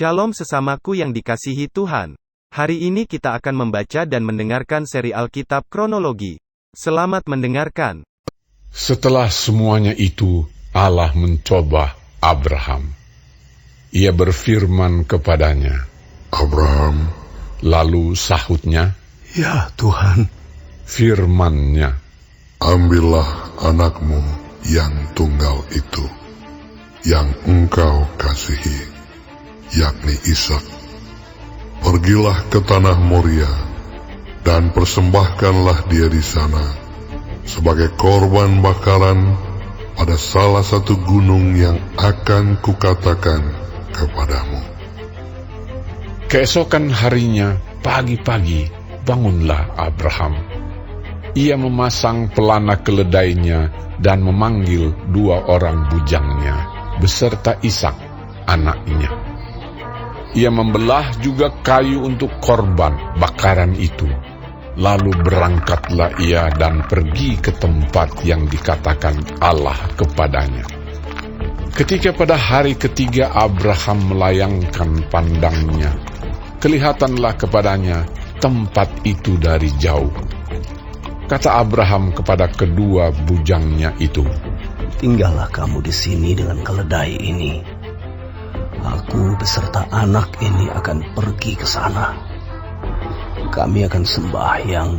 Shalom sesamaku yang dikasihi Tuhan. Hari ini kita akan membaca dan mendengarkan seri Alkitab kronologi. Selamat mendengarkan. Setelah semuanya itu, Allah mencoba Abraham. Ia berfirman kepadanya, Abraham. Lalu sahutnya, Ya Tuhan. firman-Nya, Ambillah anakmu yang tunggal itu, yang engkau kasihi, yakni Ishak. Pergilah ke tanah Moria, dan persembahkanlah dia di sana, sebagai korban bakaran pada salah satu gunung yang akan kukatakan kepadamu. Keesokan harinya, pagi-pagi, bangunlah Abraham. Ia memasang pelana keledainya dan memanggil 2 orang bujangnya, beserta Ishak, anaknya. Ia membelah juga kayu untuk korban bakaran itu. Lalu berangkatlah ia dan pergi ke tempat yang dikatakan Allah kepadanya. Ketika pada hari ketiga Abraham melayangkan pandangnya, kelihatanlah kepadanya tempat itu dari jauh. Kata Abraham kepada kedua bujangnya itu, Tinggallah kamu di sini dengan keledai ini. Aku beserta anak ini akan pergi ke sana. Kami akan sembahyang.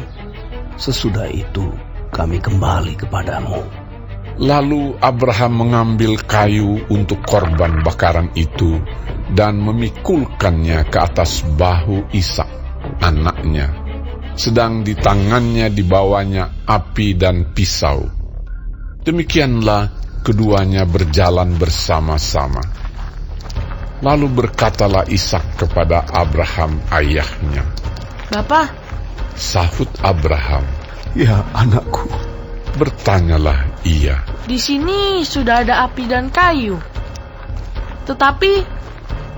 Sesudah itu kami kembali kepadamu. Lalu Abraham mengambil kayu untuk korban bakaran itu dan memikulkannya ke atas bahu Ishak, anaknya. Sedang di tangannya dibawanya api dan pisau. Demikianlah keduanya berjalan bersama-sama. Lalu berkatalah Ishak kepada Abraham ayahnya. Bapa, Sahut Abraham. Ya anakku. Bertanyalah ia. di sini sudah ada api dan kayu. Tetapi,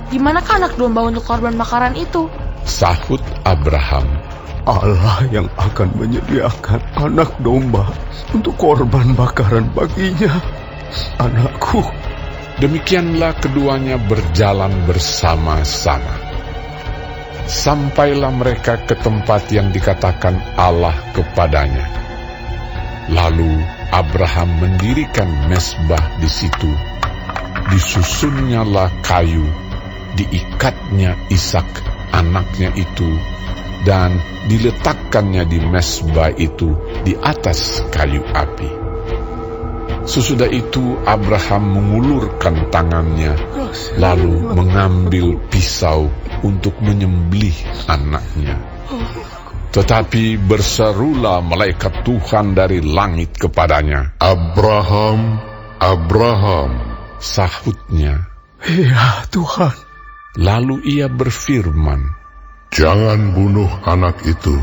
di manakah anak domba untuk korban bakaran itu? Sahut Abraham. Allah yang akan menyediakan anak domba untuk korban bakaran baginya, anakku. Demikianlah keduanya berjalan bersama-sama. Sampailah mereka ke tempat yang dikatakan Allah kepadanya. Lalu Abraham mendirikan mezbah di situ. Disusunnyalah kayu, diikatnya Ishak anaknya itu, dan diletakkannya di mezbah itu di atas kayu api. Sesudah itu Abraham mengulurkan tangannya, lalu mengambil pisau untuk menyembelih anaknya. Tetapi berserulah malaikat Tuhan dari langit kepadanya. Abraham, Abraham. Sahutnya. Ya Tuhan. Lalu ia berfirman, Jangan bunuh anak itu,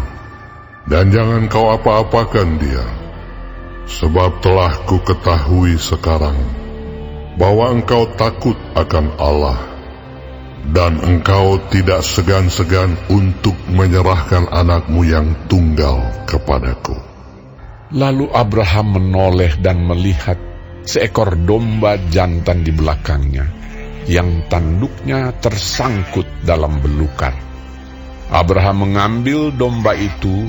dan jangan kau apa-apakan dia. Sebab telah ku ketahui sekarang bahwa engkau takut akan Allah, dan engkau tidak segan-segan untuk menyerahkan anakmu yang tunggal kepadaku. Lalu Abraham menoleh dan melihat seekor domba jantan di belakangnya, yang tanduknya tersangkut dalam belukar. Abraham mengambil domba itu,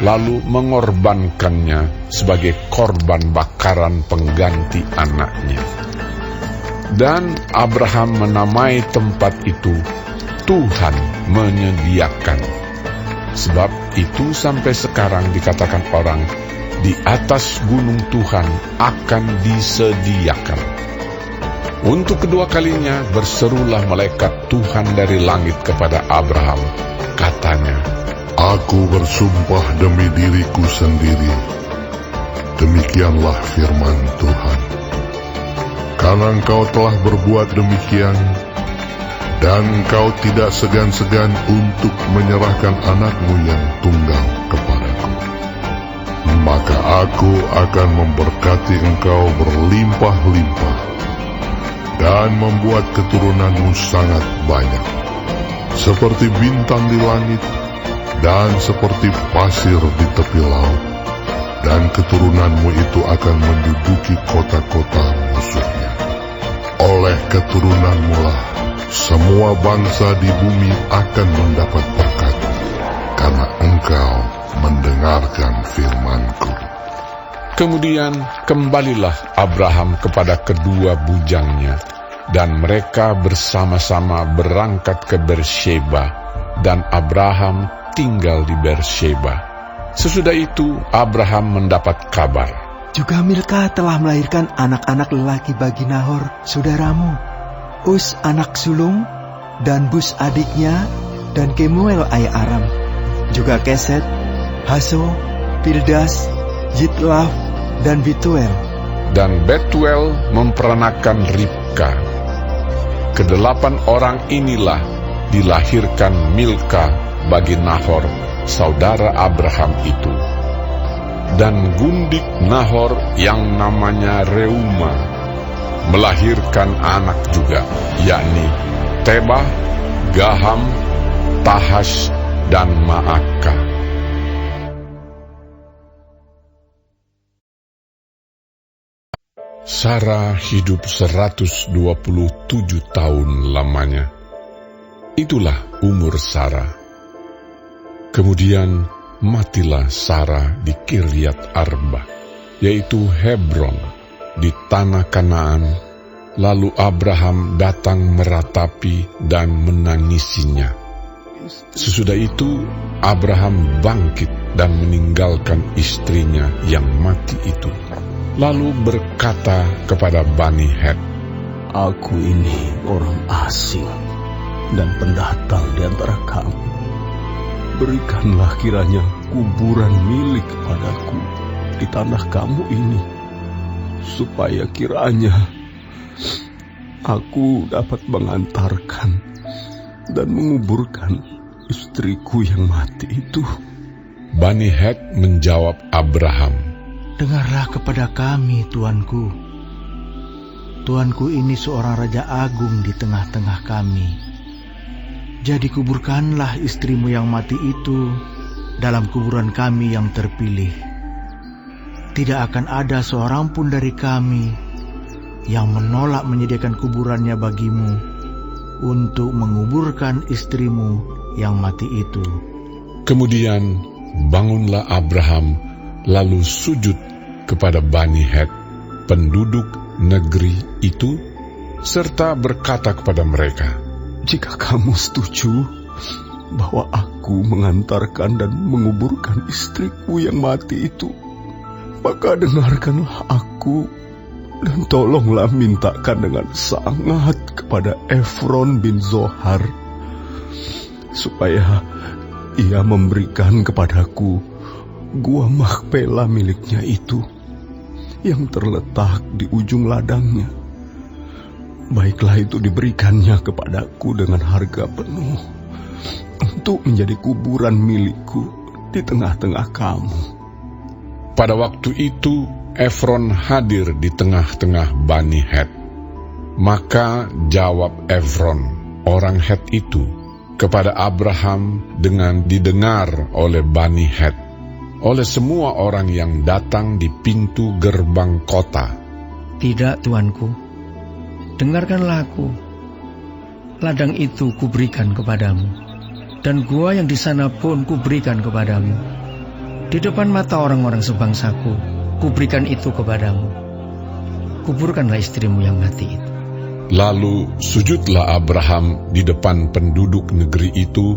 lalu mengorbankannya sebagai korban bakaran pengganti anaknya. Dan Abraham menamai tempat itu Tuhan menyediakan. Sebab itu sampai sekarang dikatakan orang, di atas gunung Tuhan akan disediakan. Untuk kedua kalinya berserulah malaikat Tuhan dari langit kepada Abraham. Katanya, Aku bersumpah demi diriku sendiri, demikianlah firman Tuhan. Karena engkau telah berbuat demikian, dan engkau tidak segan-segan untuk menyerahkan anakmu yang tunggal kepadaku, maka aku akan memberkati engkau berlimpah-limpah, dan membuat keturunanmu sangat banyak, seperti bintang di langit, dan seperti pasir di tepi laut, dan keturunanmu itu akan menduduki kota-kota musuhnya. Oleh keturunanmu lah semua bangsa di bumi akan mendapat berkat, karena engkau mendengarkan firman-Ku. Kemudian kembalilah Abraham kepada kedua bujangnya, dan mereka bersama-sama berangkat ke Beersheba, dan Abraham tinggal di Beersheba. Sesudah itu Abraham mendapat kabar, juga Milka telah melahirkan anak-anak lelaki bagi Nahor, saudaramu, Us anak sulung, dan Bus adiknya, dan Kemuel ayah Aram, juga Keset, Haso, Pildas, Yitlaf, dan Bituel. dan Betuel memperanakan Ribka. Kedelapan orang inilah dilahirkan Milka bagi Nahor, saudara Abraham itu. Dan gundik Nahor yang namanya Reuma melahirkan anak juga, yakni Tebah, Gaham, Tahash, dan Maaka. Sarah hidup 127 tahun lamanya. Itulah umur Sarah. Kemudian matilah Sarah di Kiryat Arba, yaitu Hebron, di tanah Kanaan. Lalu Abraham datang meratapi dan menangisinya. Sesudah itu Abraham bangkit dan meninggalkan istrinya yang mati itu, lalu berkata kepada Bani Het, Aku ini orang asing dan pendatang di antara kamu. Berikanlah kiranya kuburan milik padaku di tanah kamu ini, supaya kiranya aku dapat mengantarkan dan menguburkan istriku yang mati itu. Bani Het menjawab Abraham, Dengarlah kepada kami, Tuanku. Tuanku ini seorang raja agung di tengah-tengah kami. Jadi kuburkanlah istrimu yang mati itu dalam kuburan kami yang terpilih. Tidak akan ada seorang pun dari kami yang menolak menyediakan kuburannya bagimu untuk menguburkan istrimu yang mati itu. Kemudian bangunlah Abraham, lalu sujud kepada Bani Het, penduduk negeri itu, serta berkata kepada mereka, Jika kamu setuju bahwa aku mengantarkan dan menguburkan istriku yang mati itu, maka dengarkanlah aku dan tolonglah mintakan dengan sangat kepada Efron bin Zohar, supaya ia memberikan kepadaku gua Makpela miliknya itu, yang terletak di ujung ladangnya. Baiklah itu diberikannya kepadaku dengan harga penuh, untuk menjadi kuburan milikku di tengah-tengah kamu. Pada waktu itu Efron hadir di tengah-tengah Bani Het. Maka jawab Efron, orang Het itu, kepada Abraham dengan didengar oleh Bani Het, oleh semua orang yang datang di pintu gerbang kota. Tidak, Tuanku, dengarkanlah aku. Ladang itu kuberikan kepadamu, dan gua yang di sana pun kuberikan kepadamu. Di depan mata orang-orang sebangsaku, kuberikan itu kepadamu. Kuburkanlah istrimu yang mati itu. Lalu sujudlah Abraham di depan penduduk negeri itu,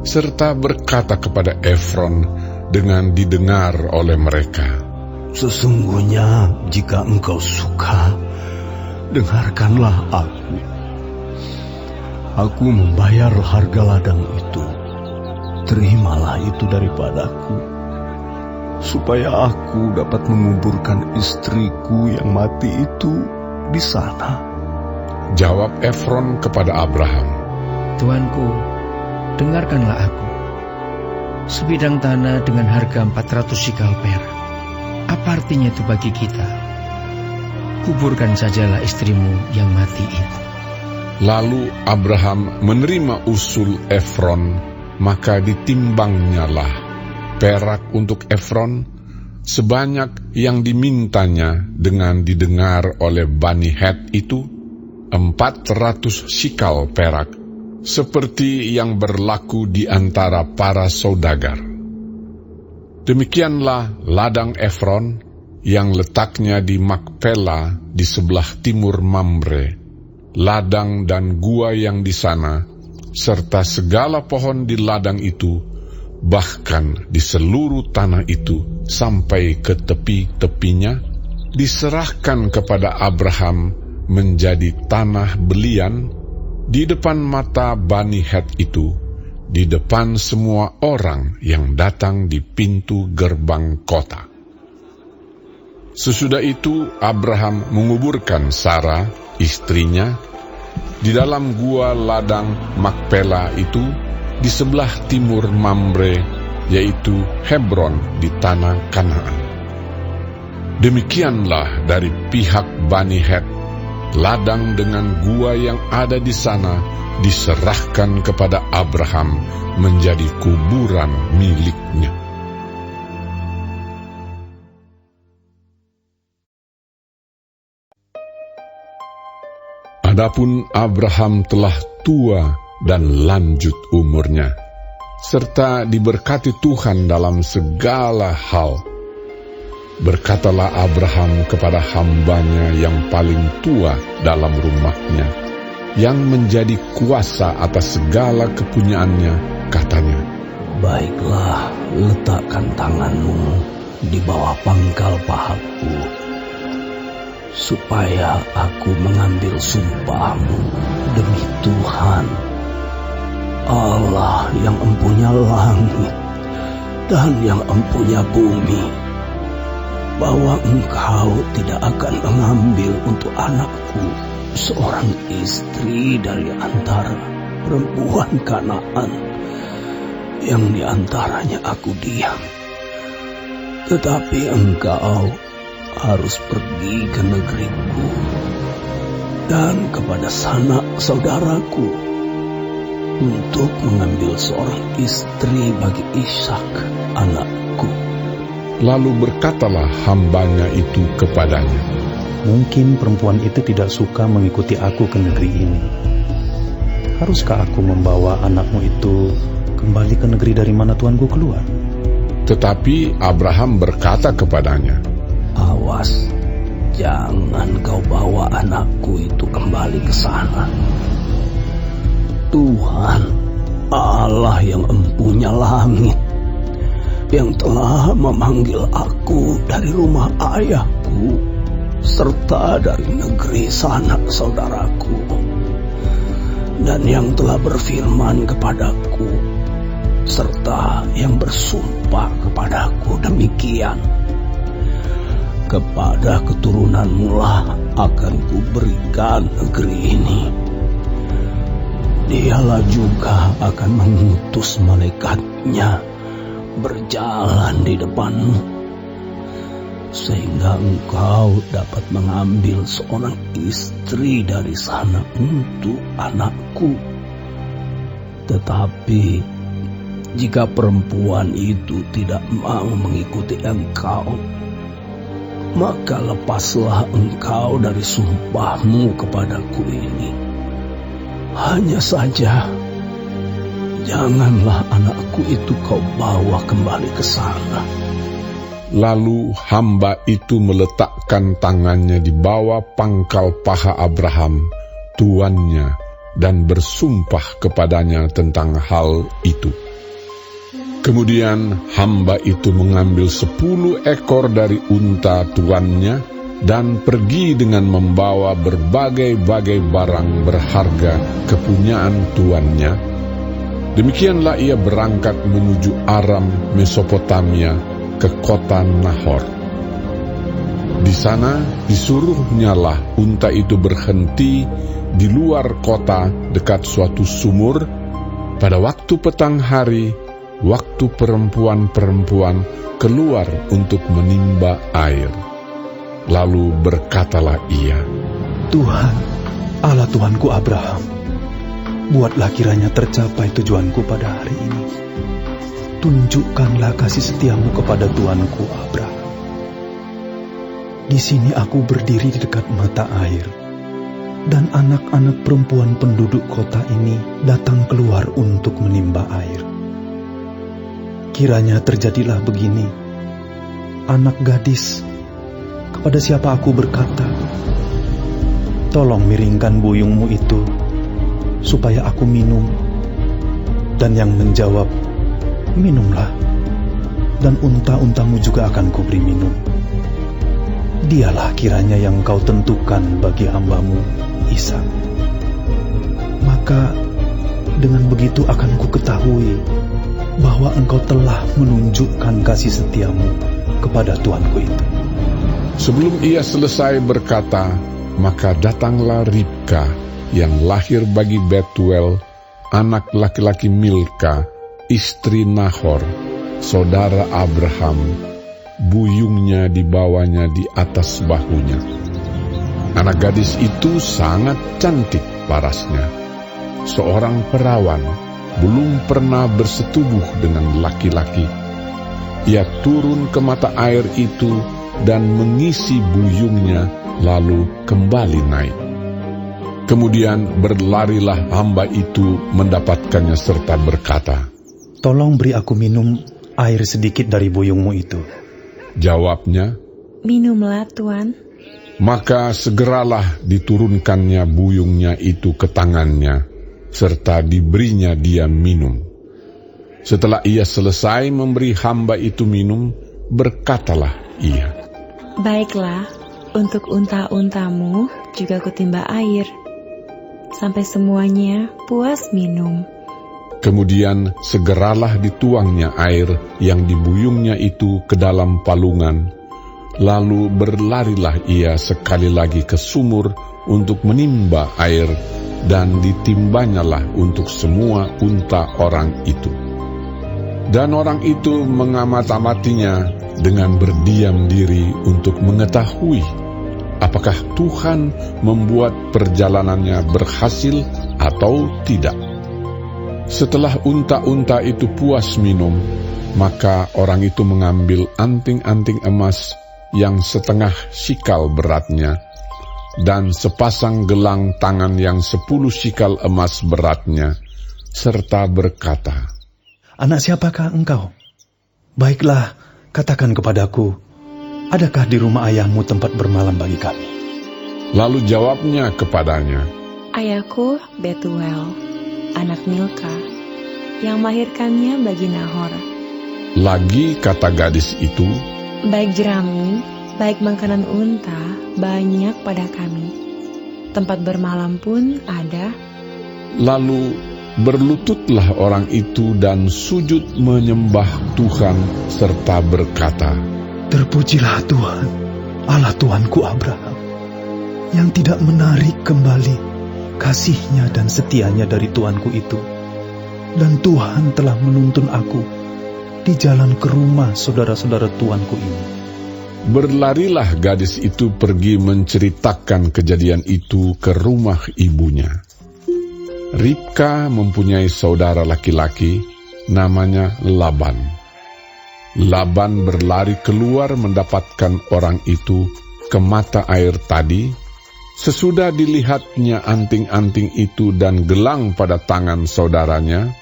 serta berkata kepada Efron dengan didengar oleh mereka, Sesungguhnya jika engkau suka, dengarkanlah aku. Aku membayar harga ladang itu. Terimalah itu daripadaku, supaya aku dapat menguburkan istriku yang mati itu di sana. Jawab Efron kepada Abraham, Tuanku, dengarkanlah aku. Sebidang tanah dengan harga 400 sikal perak. Apa artinya itu bagi kita? Kuburkan sajalah istrimu yang mati itu. Lalu Abraham menerima usul Efron, maka ditimbangnyalah perak untuk Efron sebanyak yang dimintanya dengan didengar oleh Bani Het itu, 400 sikal perak, seperti yang berlaku di antara para saudagar. Demikianlah ladang Efron yang letaknya di Makpela di sebelah timur Mamre, ladang dan gua yang di sana, serta segala pohon di ladang itu, bahkan di seluruh tanah itu sampai ke tepi-tepinya, diserahkan kepada Abraham menjadi tanah belian di depan mata Bani Het itu, di depan semua orang yang datang di pintu gerbang kota. Sesudah itu Abraham menguburkan Sarah, istrinya, di dalam gua ladang Makpela itu di sebelah timur Mamre, yaitu Hebron di tanah Kanaan. Demikianlah dari pihak Bani Het, ladang dengan gua yang ada di sana diserahkan kepada Abraham menjadi kuburan miliknya. Adapun Abraham telah tua dan lanjut umurnya, serta diberkati Tuhan dalam segala hal. Berkatalah Abraham kepada hambanya yang paling tua dalam rumahnya, yang menjadi kuasa atas segala kepunyaannya, katanya, "Baiklah, letakkan tanganmu di bawah pangkal pahaku, supaya aku mengambil sumpahmu demi Tuhan, Allah yang empunya langit dan yang empunya bumi, bahwa engkau tidak akan mengambil untuk anakku seorang istri dari antara perempuan Kanaan yang di antaranya aku diam, tetapi engkau harus pergi ke negeriku dan kepada sanak saudaraku untuk mengambil seorang istri bagi Ishak anakku." Lalu berkatalah hambanya itu kepadanya, "Mungkin perempuan itu tidak suka mengikuti aku ke negeri ini. Haruskah aku membawa anakmu itu kembali ke negeri dari mana tuanku keluar?" Tetapi Abraham berkata kepadanya, "Awas, jangan kau bawa anakku itu kembali ke sana. Tuhan, Allah yang empunya langit, yang telah memanggil aku dari rumah ayahku, serta dari negeri sanak saudaraku, dan yang telah berfirman kepadaku, serta yang bersumpah kepadaku demikian, kepada keturunanmu lah akan kuberikan negeri ini. Dialah juga akan mengutus malaikatnya berjalan di depanmu, sehingga engkau dapat mengambil seorang istri dari sana untuk anakku. Tetapi jika perempuan itu tidak mau mengikuti engkau, maka lepaslah engkau dari sumpahmu kepadaku ini. Hanya saja, janganlah anakku itu kau bawa kembali ke sana." Lalu hamba itu meletakkan tangannya di bawah pangkal paha Abraham, tuannya, dan bersumpah kepadanya tentang hal itu. Kemudian hamba itu mengambil 10 ekor dari unta tuannya dan pergi dengan membawa berbagai-bagai barang berharga kepunyaan tuannya. Demikianlah ia berangkat menuju Aram, Mesopotamia, ke kota Nahor. Di sana disuruhnyalah unta itu berhenti di luar kota dekat suatu sumur pada waktu petang hari, waktu perempuan-perempuan keluar untuk menimba air. Lalu berkatalah ia, "Tuhan, Allah Tuanku Abraham, buatlah kiranya tercapai tujuanku pada hari ini. Tunjukkanlah kasih setiamu kepada Tuanku Abraham. Di sini aku berdiri di dekat mata air, dan anak-anak perempuan penduduk kota ini datang keluar untuk menimba air. Kiranya terjadilah begini, anak gadis, kepada siapa aku berkata, tolong miringkan buyungmu itu, supaya aku minum. Dan yang menjawab, minumlah, dan unta-untamu juga akan kuberi minum. Dialah kiranya yang kau tentukan bagi hambamu, Ishak. Maka dengan begitu akan ku ketahui bahwa engkau telah menunjukkan kasih setiamu kepada tuanku itu. Sebelum ia selesai berkata, maka datanglah Ribka yang lahir bagi Betuel, anak laki-laki Milka, istri Nahor, saudara Abraham. Buyungnya dibawanya di atas bahunya. Anak gadis itu sangat cantik parasnya. Seorang perawan, belum pernah bersetubuh dengan laki-laki. Ia turun ke mata air itu dan mengisi buyungnya, lalu kembali naik. Kemudian berlarilah hamba itu mendapatkannya serta berkata, tolong beri aku minum air sedikit dari buyungmu itu. Jawabnya, minumlah, Tuan. maka segeralah diturunkannya buyungnya itu ke tangannya, serta diberinya dia minum. Setelah ia selesai memberi hamba itu minum, berkatalah ia, baiklah, untuk unta-untamu juga kutimba air, sampai semuanya puas minum. Kemudian segeralah dituangnya air yang dibuyungnya itu ke dalam palungan, lalu berlarilah ia sekali lagi ke sumur untuk menimba air, dan ditimbanyalah untuk semua unta orang itu. Dan orang itu mengamat-amatinya dengan berdiam diri untuk mengetahui apakah Tuhan membuat perjalanannya berhasil atau tidak. Setelah unta-unta itu puas minum, maka orang itu mengambil anting-anting emas yang setengah sikal beratnya, dan sepasang gelang tangan yang 10 sikal emas beratnya, serta berkata, anak siapakah engkau? Baiklah, katakan kepadaku, adakah di rumah ayahmu tempat bermalam bagi kami? Lalu jawabnya kepadanya, ayahku Betuel, anak Milka, yang melahirkannya bagi Nahor. Lagi kata gadis itu, baik jerami, baik makanan unta, banyak pada kami. Tempat bermalam pun ada. Lalu berlututlah orang itu dan sujud menyembah Tuhan serta berkata, terpujilah Tuhan, Allah Tuanku Abraham, yang tidak menarik kembali kasihnya dan setianya dari tuanku itu. Dan Tuhan telah menuntun aku di jalan ke rumah saudara-saudara tuanku ini. Berlarilah gadis itu pergi menceritakan kejadian itu ke rumah ibunya. Ribka mempunyai saudara laki-laki, namanya Laban. Laban berlari keluar mendapatkan orang itu ke mata air tadi. Sesudah dilihatnya anting-anting itu dan gelang pada tangan saudaranya,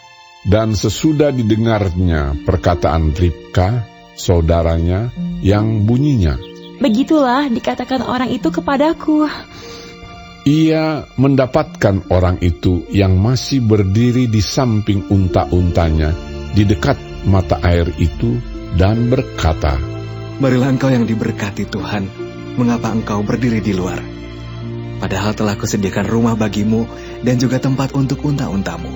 dan sesudah didengarnya perkataan Ribka, saudaranya, yang bunyinya, begitulah dikatakan orang itu kepadaku. Ia mendapatkan orang itu yang masih berdiri di samping unta-untanya di dekat mata air itu, dan berkata, marilah engkau yang diberkati Tuhan, mengapa engkau berdiri di luar? Padahal telah kusediakan rumah bagimu dan juga tempat untuk unta-untamu.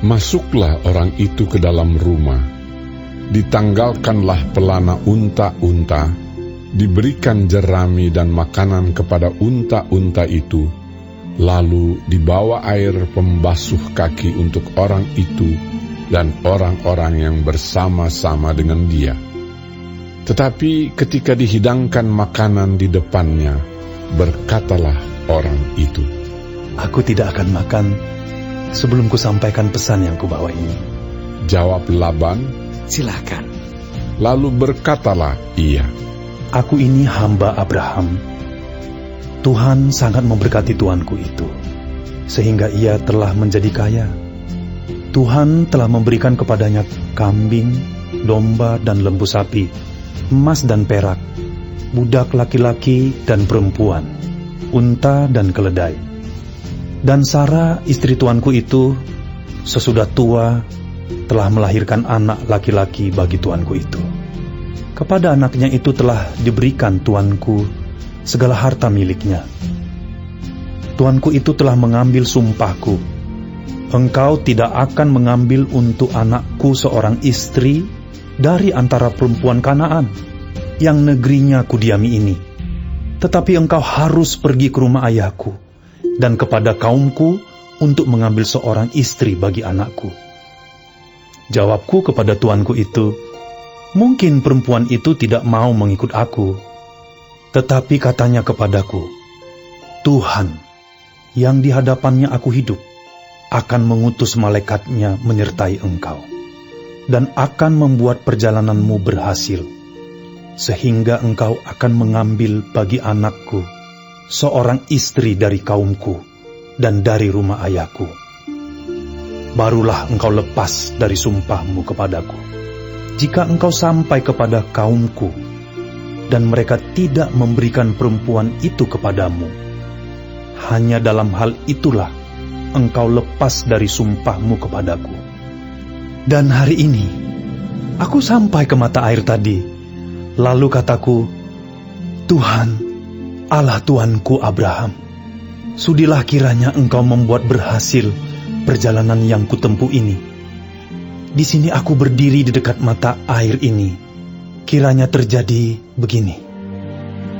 Masuklah orang itu ke dalam rumah. Ditanggalkanlah pelana unta-unta, diberikan jerami dan makanan kepada unta-unta itu, lalu dibawa air pembasuh kaki untuk orang itu dan orang-orang yang bersama-sama dengan dia. Tetapi ketika dihidangkan makanan di depannya, berkatalah orang itu, aku tidak akan makan sebelum kusampaikan pesan yang kubawa ini. Jawab Laban, silakan. Lalu berkatalah ia, aku ini hamba Abraham. Tuhan sangat memberkati tuanku itu, sehingga ia telah menjadi kaya. Tuhan telah memberikan kepadanya kambing, domba dan lembu sapi, emas dan perak, budak laki-laki dan perempuan, unta dan keledai. Dan Sara, istri tuanku itu, sesudah tua, telah melahirkan anak laki-laki bagi tuanku itu. Kepada anaknya itu telah diberikan tuanku segala harta miliknya. Tuanku itu telah mengambil sumpahku, engkau tidak akan mengambil untuk anakku seorang istri dari antara perempuan Kanaan, yang negerinya kudiami ini. Tetapi engkau harus pergi ke rumah ayahku dan kepada kaumku untuk mengambil seorang istri bagi anakku. Jawabku kepada tuanku itu, mungkin perempuan itu tidak mau mengikut aku. Tetapi katanya kepadaku, Tuhan, yang di hadapannya aku hidup, akan mengutus malaikatnya menyertai engkau, dan akan membuat perjalananmu berhasil, sehingga engkau akan mengambil bagi anakku seorang istri dari kaumku dan dari rumah ayahku. Barulah engkau lepas dari sumpahmu kepadaku. Jika engkau sampai kepada kaumku, dan mereka tidak memberikan perempuan itu kepadamu, hanya dalam hal itulah engkau lepas dari sumpahmu kepadaku. Dan hari ini, aku sampai ke mata air tadi, lalu kataku, Tuhan, Allah Tuanku Abraham, sudilah kiranya engkau membuat berhasil perjalanan yang kutempuh ini. Di sini aku berdiri di dekat mata air ini. Kiranya terjadi begini.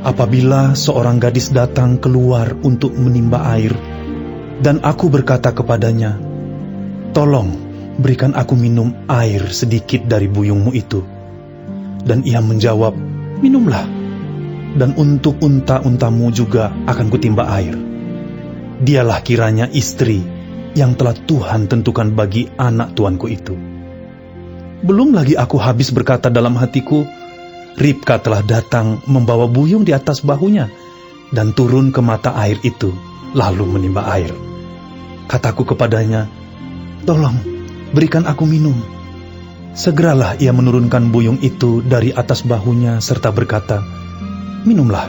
Apabila seorang gadis datang keluar untuk menimba air, dan aku berkata kepadanya, tolong berikan aku minum air sedikit dari buyungmu itu. Dan ia menjawab, minumlah, dan untuk unta-untamu juga akan kutimba air. Dialah kiranya istri yang telah Tuhan tentukan bagi anak tuanku itu. Belum lagi aku habis berkata dalam hatiku, Ribka telah datang membawa buyung di atas bahunya dan turun ke mata air itu, lalu menimba air. Kataku kepadanya, tolong berikan aku minum. Segeralah ia menurunkan buyung itu dari atas bahunya serta berkata, minumlah,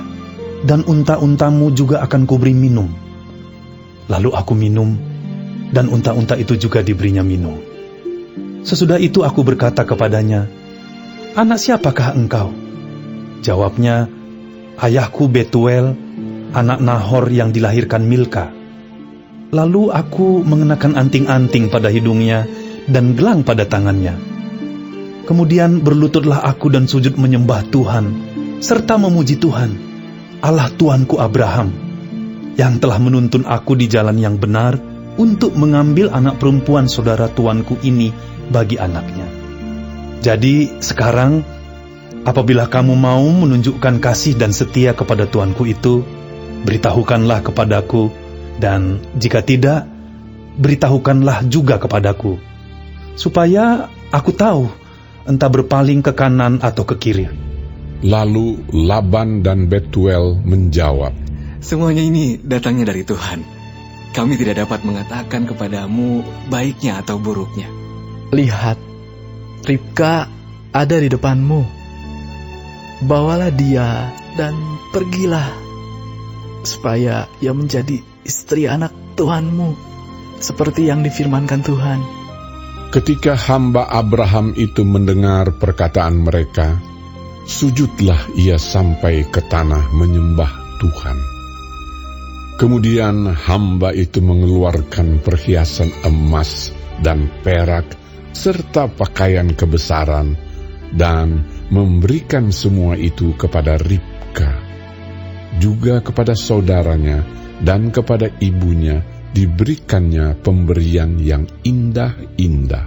dan unta-untamu juga akan kuberi minum. Lalu aku minum, dan unta-unta itu juga diberinya minum. Sesudah itu aku berkata kepadanya, anak siapakah engkau? Jawabnya, ayahku Betuel, anak Nahor yang dilahirkan Milka. Lalu aku mengenakan anting-anting pada hidungnya dan gelang pada tangannya. Kemudian berlututlah aku dan sujud menyembah Tuhan, serta memuji Tuhan, Allah Tuanku Abraham, yang telah menuntun aku di jalan yang benar untuk mengambil anak perempuan saudara tuanku ini bagi anaknya. Jadi sekarang, apabila kamu mau menunjukkan kasih dan setia kepada tuanku itu, beritahukanlah kepadaku, dan jika tidak, beritahukanlah juga kepadaku, supaya aku tahu entah berpaling ke kanan atau ke kiri. Lalu Laban dan Betuel menjawab, semuanya ini datangnya dari Tuhan. Kami tidak dapat mengatakan kepadamu baiknya atau buruknya. Lihat, Ribka ada di depanmu. Bawalah dia dan pergilah, supaya ia menjadi istri anak Tuhanmu, seperti yang difirmankan Tuhan. ketika hamba Abraham itu mendengar perkataan mereka, sujudlah ia sampai ke tanah menyembah Tuhan. Kemudian hamba itu mengeluarkan perhiasan emas dan perak serta pakaian kebesaran dan memberikan semua itu kepada Ribka. Juga kepada saudaranya dan kepada ibunya diberikannya pemberian yang indah-indah.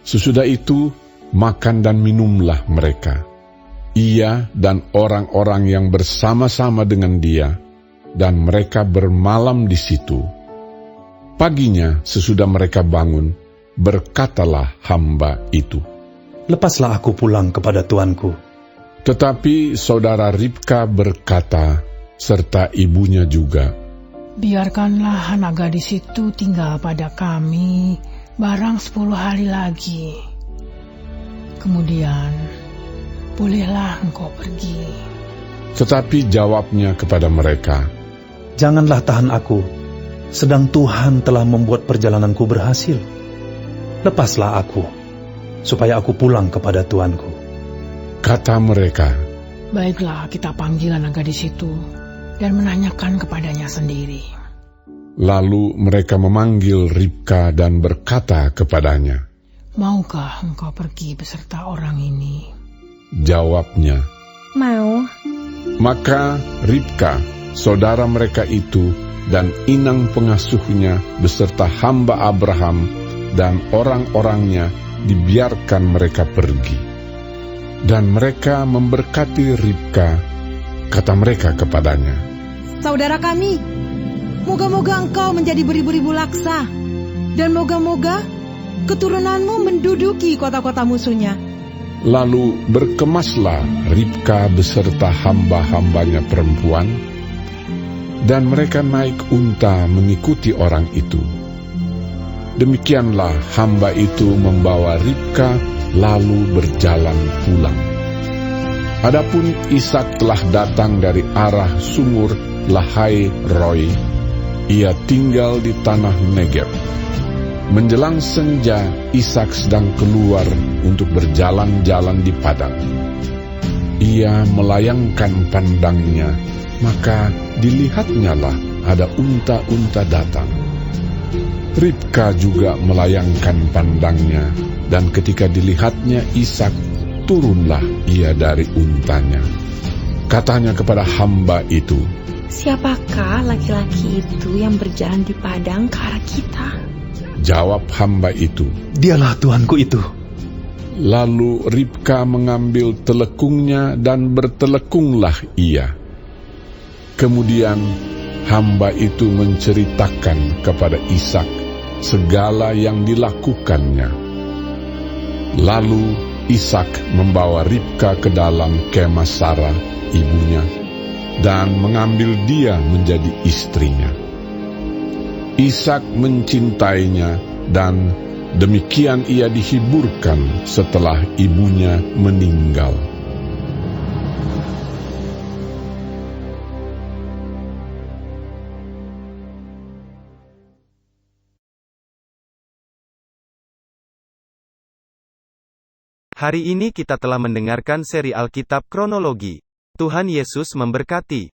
Sesudah itu makan dan minumlah mereka, ia dan orang-orang yang bersama-sama dengan dia, dan mereka bermalam di situ. Paginya sesudah mereka bangun, berkatalah hamba itu, "Lepaslah aku pulang kepada tuanku." Tetapi saudara Ribka berkata, serta ibunya juga. Biarkanlah anak gadis itu tinggal pada kami barang 10 hari lagi. Kemudian, bolehlah engkau pergi. Tetapi jawabnya kepada mereka, Janganlah tahan aku, sedang Tuhan telah membuat perjalananku berhasil. Lepaslah aku, supaya aku pulang kepada tuanku. Kata mereka, Baiklah, kita panggil anak gadis itu dan menanyakan kepadanya sendiri. Lalu mereka memanggil Ribka dan berkata kepadanya, Maukah engkau pergi beserta orang ini? Jawabnya, Mau. Maka Ribka, saudara mereka itu, dan inang pengasuhnya beserta hamba Abraham dan orang-orangnya dibiarkan mereka pergi. Dan mereka memberkati Ribka, kata mereka kepadanya, Saudara kami, moga-moga engkau menjadi beribu-ribu laksa, dan moga-moga keturunanmu menduduki kota-kota musuhnya. Lalu berkemaslah Ribka beserta hamba-hambanya perempuan, dan mereka naik unta mengikuti orang itu. Demikianlah hamba itu membawa Ribka lalu berjalan pulang. Adapun Ishak telah datang dari arah sumur Lahai Roi, ia tinggal di tanah Negeb. Menjelang senja, Ishak sedang keluar untuk berjalan-jalan di padang. Ia melayangkan pandangnya, maka dilihatnyalah ada unta-unta datang. Ribka juga melayangkan pandangnya, dan ketika dilihatnya Ishak, turunlah ia dari untanya. Katanya kepada hamba itu, Siapakah laki-laki itu yang berjalan di padang ke arah kita? Jawab hamba itu, Dialah tuanku itu. Lalu Ribka mengambil telekungnya dan bertelekunglah ia. Kemudian hamba itu menceritakan kepada Ishak segala yang dilakukannya. Lalu Ishak membawa Ribka ke dalam kemah Sarah, ibunya, dan mengambil dia menjadi istrinya. Ishak mencintainya, dan demikian ia dihiburkan setelah ibunya meninggal. Hari ini kita telah mendengarkan seri Alkitab Kronologi. Tuhan Yesus memberkati.